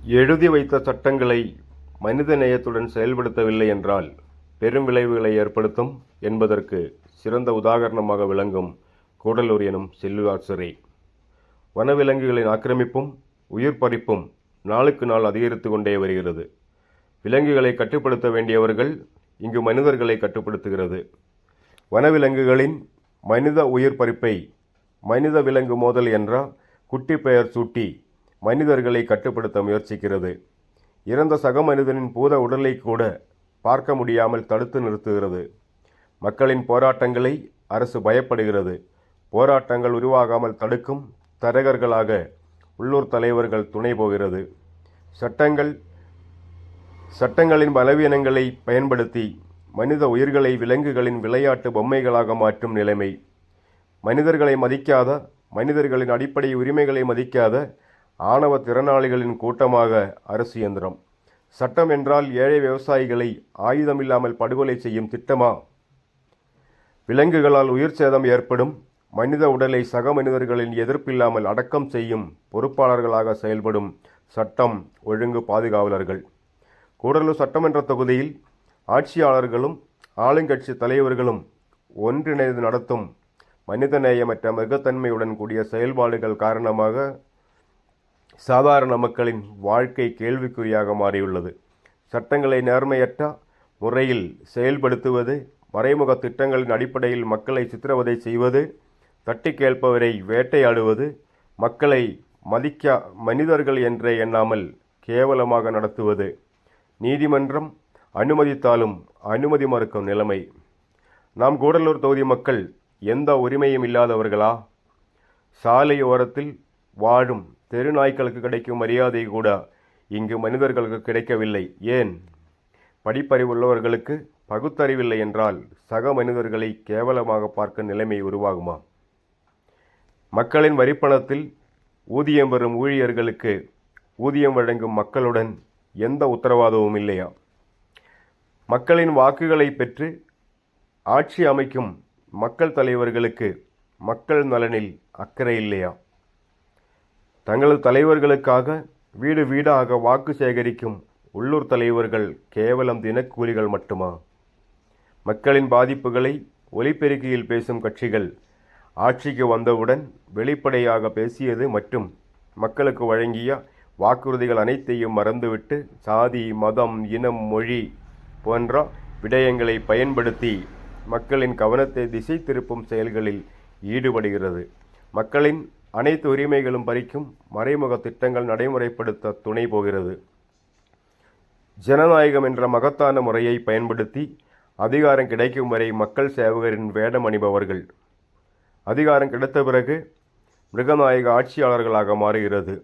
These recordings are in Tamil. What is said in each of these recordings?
எழுதி வைத்த சட்டங்களை மனித நேயத்துடன் செயல்படுத்தவில்லை என்றால் பெரும் விளைவுகளை ஏற்படுத்தும் என்பதற்கு சிறந்த உதாரணமாக விளங்கும் கூடலூர் எனும் செல்லுலார் சிறை. வனவிலங்குகளின் ஆக்கிரமிப்பும் உயிர் பறிப்பும் நாளுக்கு நாள் அதிகரித்து கொண்டே வருகிறது. விலங்குகளை கட்டுப்படுத்த வேண்டியவர்கள் இங்கு மனிதர்களை கட்டுப்படுத்துகிறது. வனவிலங்குகளின் மனித உயிர் பறிப்பை மனித விலங்கு மோதல் என்ற குட்டி பெயர் சூட்டி மனிதர்களை கட்டுப்படுத்த முயற்சிக்கிறது. இறந்த சக மனிதனின் பூத உடலை கூட பார்க்க முடியாமல் தடுத்து நிறுத்துகிறது. மக்களின் போராட்டங்களை அரசு பயப்படுகிறது. போராட்டங்கள் உருவாகாமல் தடுக்கும் தரகர்களாக உள்ளூர் தலைவர்கள் துணை போகிறது. சட்டங்களின் பலவீனங்களை பயன்படுத்தி மனித உயிர்களை விலங்குகளின் விளையாட்டு பொம்மைகளாக மாற்றும் நிலைமை. மனிதர்களை மதிக்காத, மனிதர்களின் அடிப்படை உரிமைகளை மதிக்காத ஆணவ திறனாளிகளின் கூட்டமாக அரசு இயந்திரம். சட்டம் என்றால் ஏழை விவசாயிகளை ஆயுதமில்லாமல் படுகொலை செய்யும் திட்டமா? விலங்குகளால் உயிர் சேதம் ஏற்படும் மனித உடலை சக மனிதர்களின் எதிர்ப்பில்லாமல் அடக்கம் செய்யும் பொறுப்பாளர்களாக செயல்படும் சட்டம் ஒழுங்கு பாதுகாவலர்கள். கூடலூர் சட்டமன்ற தொகுதியில் ஆட்சியாளர்களும் ஆளுங்கட்சி தலைவர்களும் ஒன்றிணைந்து நடத்தும் மனிதநேயமற்ற மிருகத்தன்மையுடன் கூடிய செயல்பாடுகள் காரணமாக சாதாரண மக்களின் வாழ்க்கை கேள்விக்குறியாக மாறியுள்ளது. சட்டங்களை நேர்மையற்ற முறையில் செயல்படுத்துவது, மறைமுக திட்டங்களின் அடிப்படையில் மக்களை சித்திரவதை செய்வது, தட்டி கேட்பவரை வேட்டையாடுவது, மக்களை மனிதர்கள் என்றே எண்ணாமல் கேவலமாக நடத்துவது, நீதிமன்றம் அனுமதித்தாலும் அனுமதி மறுக்கும் நிலைமை. நாம் கூடலூர் தொகுதி மக்கள் எந்த உரிமையும் இல்லாதவர்களா? சாலை ஓரத்தில் வாழும் தெரு நாய்க்களுக்கு கிடைக்கும் மரியாதை கூட இங்கு மனிதர்களுக்கு கிடைக்கவில்லை. ஏன்? படிப்பறிவுள்ளவர்களுக்கு பகுத்தறிவில்லை என்றால் சக மனிதர்களை கேவலமாக பார்க்க நிலைமை உருவாகுமா? மக்களின் வரிப்பணத்தில் ஊதியம் பெறும் ஊழியர்களுக்கு ஊதியம் வழங்கும் மக்களுடன் எந்த உத்தரவாதமும் இல்லையா? மக்களின் வாக்குகளை பெற்று ஆட்சி அமைக்கும் மக்கள் தலைவர்களுக்கு மக்கள் நலனில் அக்கறை இல்லையா? தங்களது தலைவர்களுக்காக வீடு வீடாக வாக்கு சேகரிக்கும் உள்ளூர் தலைவர்கள் கேவலம் தினக்கூலிகள் மட்டுமா? மக்களின் பாதிப்புகளை ஒலிபெருக்கியில் பேசும் கட்சிகள் ஆட்சிக்கு வந்தவுடன் வெளிப்படையாக பேசியது மற்றும் மக்களுக்கு வழங்கிய வாக்குறுதிகள் அனைத்தையும் மறந்துவிட்டு சாதி, மதம், இனம், மொழி போன்ற விடயங்களை பயன்படுத்தி மக்களின் கவனத்தை திசை திருப்பும் செயல்களில் ஈடுபடுகிறது. மக்களின் அனைத்து உரிமைகளும் பறிக்கும் மறைமுக திட்டங்கள் நடைமுறைப்படுத்த துணை போகிறது. ஜனநாயகம் என்ற மகத்தான முறையை பயன்படுத்தி அதிகாரம் கிடைக்கும் வரை மக்கள் சேவகரின் வேடம் அணிபவர்கள். அதிகாரம் கிடைத்த பிறகு மிருகநாயக ஆட்சியாளர்களாக மாறுகிறது.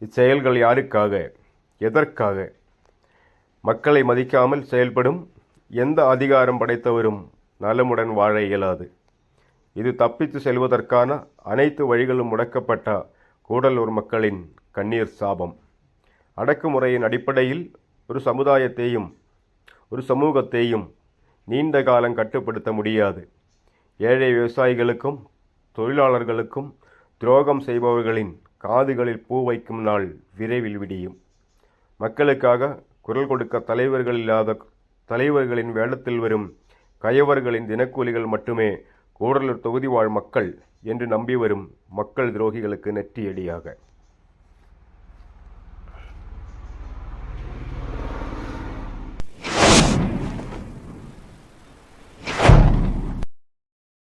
இச்செயல்கள் யாருக்காக, எதற்காக? மக்களை மதிக்காமல் செயல்படும் எந்த அதிகாரம் படைத்தவரும் நலமுடன் வாழ இயலாது. இது தப்பித்து செல்வதற்கான அனைத்து வழிகளும் முடக்கப்பட்ட கூடலூர் மக்களின் கண்ணீர் சாபம். அடக்குமுறையின் அடிப்படையில் ஒரு சமுதாயத்தையும் ஒரு சமூகத்தையும் நீண்ட காலம் கட்டுப்படுத்த முடியாது. ஏழை விவசாயிகளுக்கும் தொழிலாளர்களுக்கும் துரோகம் செய்பவர்களின் காதுகளில் பூ வைக்கும் நாள் விரைவில் விடியும். மக்களுக்காக குரல் கொடுக்க தலைவர்கள் இல்லாத தலைவர்களின் வேடத்தில் வரும் கயவர்களின் தினக்கூலிகள் மட்டுமே கூடலூர் தொகுதி வாழ் மக்கள் என்று நம்பி வரும் மக்கள் துரோகிகளுக்கு நெற்றியடியாக